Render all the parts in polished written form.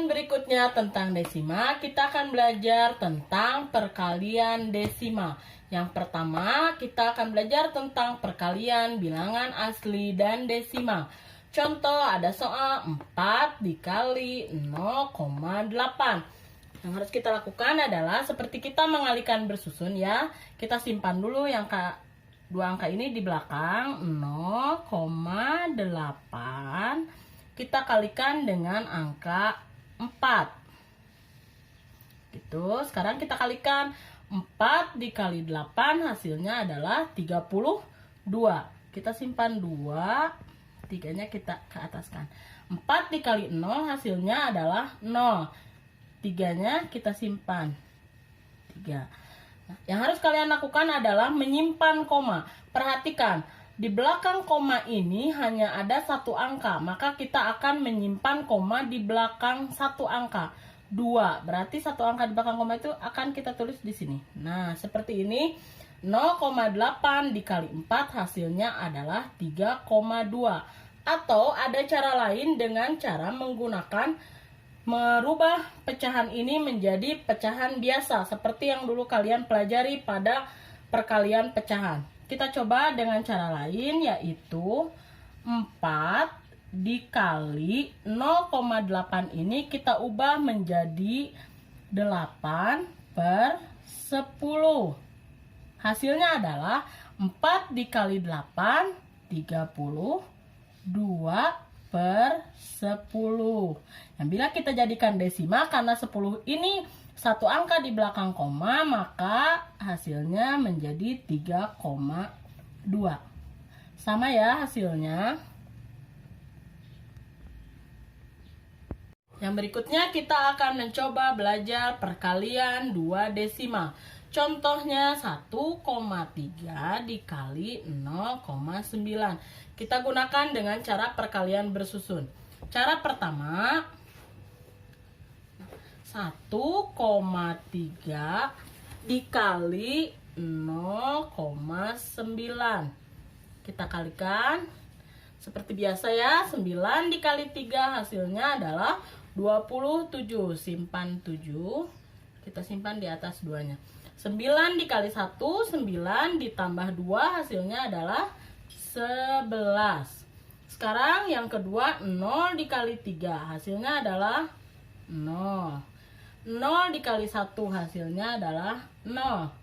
Pelajaran berikutnya tentang desima, kita akan belajar tentang perkalian desima. Yang pertama, kita akan belajar tentang perkalian bilangan asli dan desima. Contoh, ada soal 4 dikali 0,8. Yang harus kita lakukan adalah seperti kita mengalihkan bersusun ya. Kita simpan dulu yang dua angka ini di belakang, 0,8. Kita kalikan dengan angka 4. Gitu. Sekarang kita kalikan 4 dikali 8 hasilnya adalah 32. Kita simpan 2, 3-nya kita ke ataskan. 4 dikali 0 hasilnya adalah 0. 3-nya kita simpan. 3. Nah, yang harus kalian lakukan adalah menyimpan koma. Perhatikan, di belakang koma ini hanya ada satu angka, maka kita akan menyimpan koma di belakang satu angka. 2, berarti satu angka di belakang koma itu akan kita tulis di sini. Nah, seperti ini. 0,8 dikali 4 hasilnya adalah 3,2. Atau ada cara lain dengan cara menggunakan merubah pecahan ini menjadi pecahan biasa, seperti yang dulu kalian pelajari pada perkalian pecahan. Kita coba dengan cara lain, yaitu 4 dikali 0,8 ini kita ubah menjadi 8 per 10. Hasilnya adalah 4 dikali 8, 32 per 10. Yang bila kita jadikan desima, karena 10 ini satu angka di belakang koma, maka hasilnya menjadi 3,2. Sama ya hasilnya. Yang berikutnya kita akan mencoba belajar perkalian 2 desima. Contohnya 1,3 dikali 0,9. Kita gunakan dengan cara perkalian bersusun. Cara pertama, 1,3 dikali 0,9. Kita kalikan. Seperti biasa ya, 9 dikali 3 hasilnya adalah 27. Simpan 7. Kita simpan di atas 2-nya. 9 dikali 1, 9 ditambah 2 hasilnya adalah 11. Sekarang yang kedua, 0 dikali 3 hasilnya adalah 0. 0 dikali 1 hasilnya adalah 0.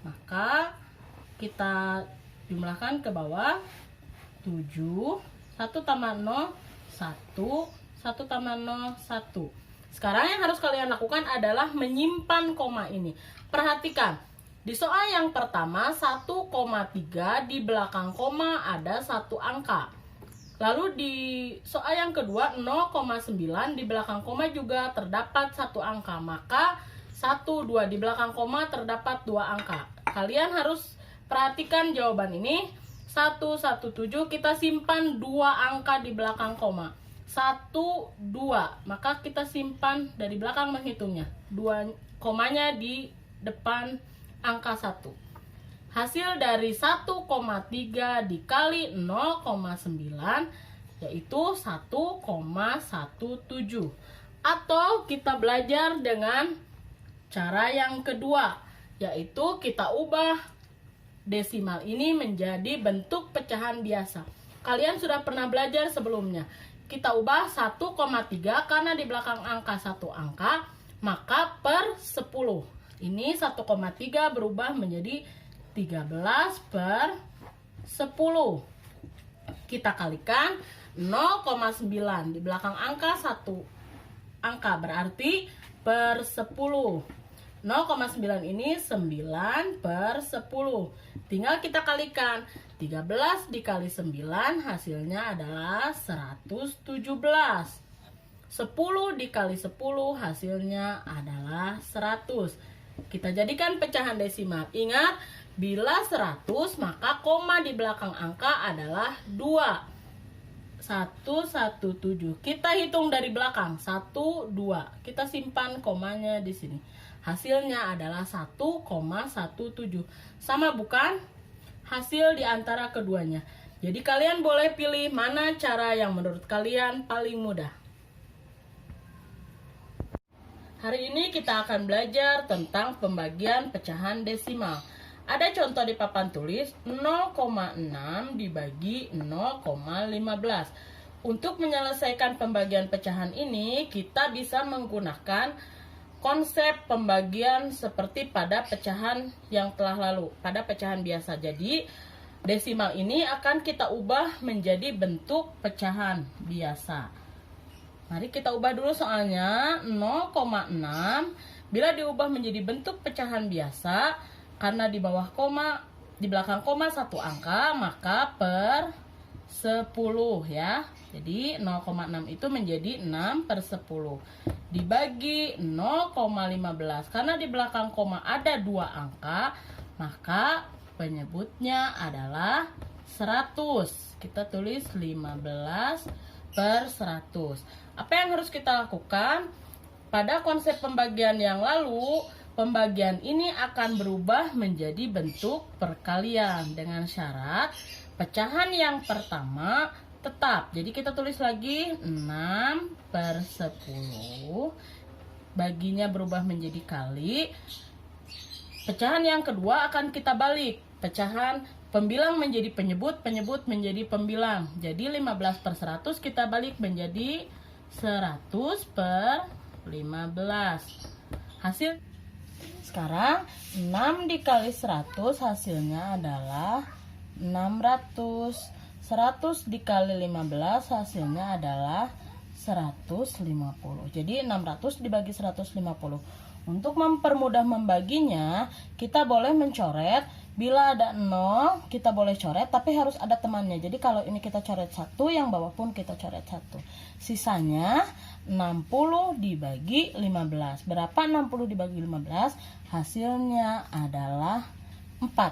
Maka kita jumlahkan ke bawah. 7, 1 tambah 0, 1, 1 tambah 0, 1. Sekarang yang harus kalian lakukan adalah menyimpan koma ini. Perhatikan, di soal yang pertama 1,3 di belakang koma ada satu angka. Lalu di soal yang kedua 0,9 di belakang koma juga terdapat satu angka. Maka 1, 2 di belakang koma terdapat 2 angka. Kalian harus perhatikan jawaban ini. 117 kita simpan 2 angka di belakang koma. 1, 2. Maka kita simpan dari belakang menghitungnya. 2 komanya di depan angka 1. Hasil dari 1,3 dikali 0,9 yaitu 1,17. Atau kita belajar dengan cara yang kedua, yaitu kita ubah desimal ini menjadi bentuk pecahan biasa. Kalian sudah pernah belajar sebelumnya. Kita ubah 1,3 karena di belakang angka 1 angka, maka per 10. Ini 1,3 berubah menjadi 13 per 10. Kita kalikan 0,9 di belakang angka 1 angka berarti per 10. 0,9 ini 9 per 10. Tinggal kita kalikan. 13 dikali 9 hasilnya adalah 117. 10 dikali 10 hasilnya adalah 100. Kita jadikan pecahan desimal. Ingat, bila 100 maka koma di belakang angka adalah 2. 117. Kita hitung dari belakang. 1, 2. Kita simpan komanya di sini. Hasilnya adalah 1,17. Sama bukan? Hasil di antara keduanya. Jadi kalian boleh pilih mana cara yang menurut kalian paling mudah. Hari ini kita akan belajar tentang pembagian pecahan desimal. Ada contoh di papan tulis 0,6 dibagi 0,15. Untuk menyelesaikan pembagian pecahan ini, kita bisa menggunakan konsep pembagian seperti pada pecahan yang telah lalu, pada pecahan biasa. Jadi, desimal ini akan kita ubah menjadi bentuk pecahan biasa. Mari kita ubah dulu soalnya 0,6 bila diubah menjadi bentuk pecahan biasa, karena di bawah koma, di belakang koma satu angka, maka per 10 ya. Jadi 0,6 itu menjadi 6/10 dibagi 0,15. Karena di belakang koma ada 2 angka, maka penyebutnya adalah 100. Kita tulis 15/100. Apa yang harus kita lakukan? Pada konsep pembagian yang lalu, pembagian ini akan berubah menjadi bentuk perkalian dengan syarat pecahan yang pertama tetap. Jadi kita tulis lagi 6/10. Baginya berubah menjadi kali. Pecahan yang kedua akan kita balik. Pecahan pembilang menjadi penyebut, penyebut menjadi pembilang. Jadi 15/100 kita balik menjadi 100/15. Hasil sekarang 6 dikali 100 hasilnya adalah 600. 100 dikali 15 hasilnya adalah 150. Jadi 600 dibagi 150. Untuk mempermudah membaginya, kita boleh mencoret. Bila ada 0, kita boleh coret, tapi harus ada temannya. Jadi kalau ini kita coret 1, yang bawah pun kita coret 1. Sisanya 60 dibagi 15. Berapa 60 dibagi 15? Hasilnya adalah 4.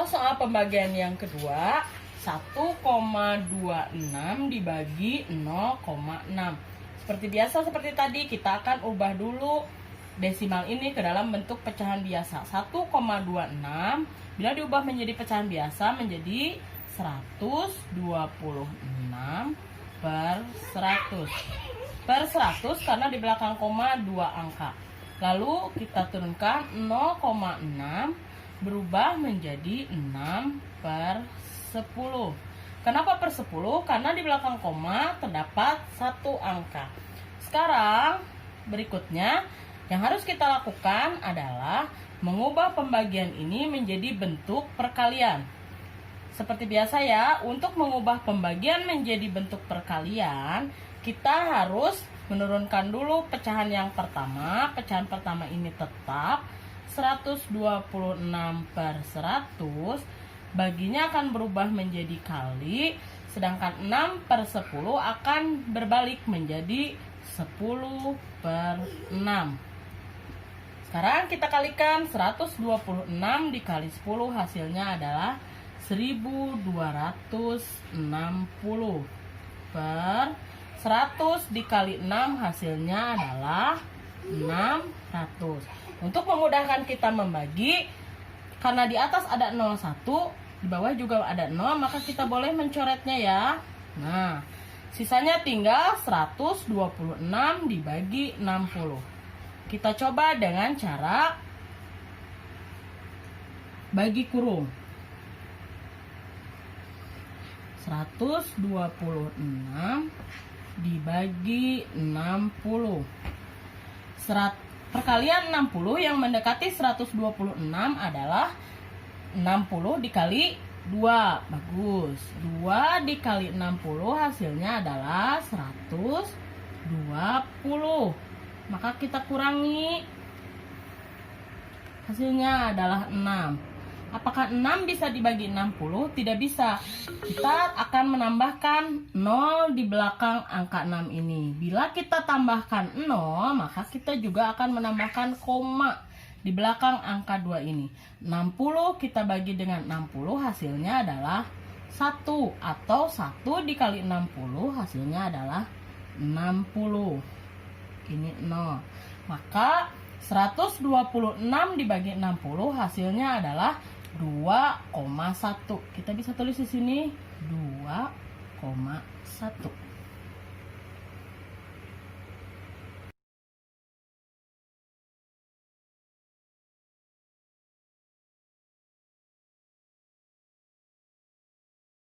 Soal pembagian yang kedua, 1,26 dibagi 0,6. Seperti biasa, seperti tadi, kita akan ubah dulu desimal ini ke dalam bentuk pecahan biasa. 1,26 bila diubah menjadi pecahan biasa menjadi 126/100. Per 100 karena di belakang koma 2 angka. Lalu kita turunkan 0,6 berubah menjadi 6/10. Kenapa per 10? Karena di belakang koma terdapat 1 angka. Sekarang berikutnya yang harus kita lakukan adalah mengubah pembagian ini menjadi bentuk perkalian. Seperti biasa ya, untuk mengubah pembagian menjadi bentuk perkalian, kita harus menurunkan dulu pecahan yang pertama. Pecahan pertama ini tetap 126/100, baginya akan berubah menjadi kali, sedangkan 6/10 akan berbalik menjadi 10/6. Sekarang kita kalikan 126 dikali 10 hasilnya adalah 1260 per 100 dikali 6 hasilnya adalah 600. Untuk memudahkan kita membagi, karena di atas ada 01, di bawah juga ada 0, maka kita boleh mencoretnya ya. Nah, sisanya tinggal 126 dibagi 60. Kita coba dengan cara bagi kurung. 126 dibagi 60. Perkalian 60 yang mendekati 126 adalah 60 dikali 2. Bagus. 2 dikali 60 hasilnya adalah 120. Maka kita kurangi. Hasilnya adalah 6. Apakah 6 bisa dibagi 60? Tidak bisa. Kita akan menambahkan 0 di belakang angka 6 ini. Bila kita tambahkan 0, maka kita juga akan menambahkan koma di belakang angka 2 ini. 60 kita bagi dengan 60 hasilnya adalah 1. Atau 1 dikali 60 hasilnya adalah 60. Ini 0. Maka 126 dibagi 60 hasilnya adalah 2,1. Kita bisa tulis di sini 2,1.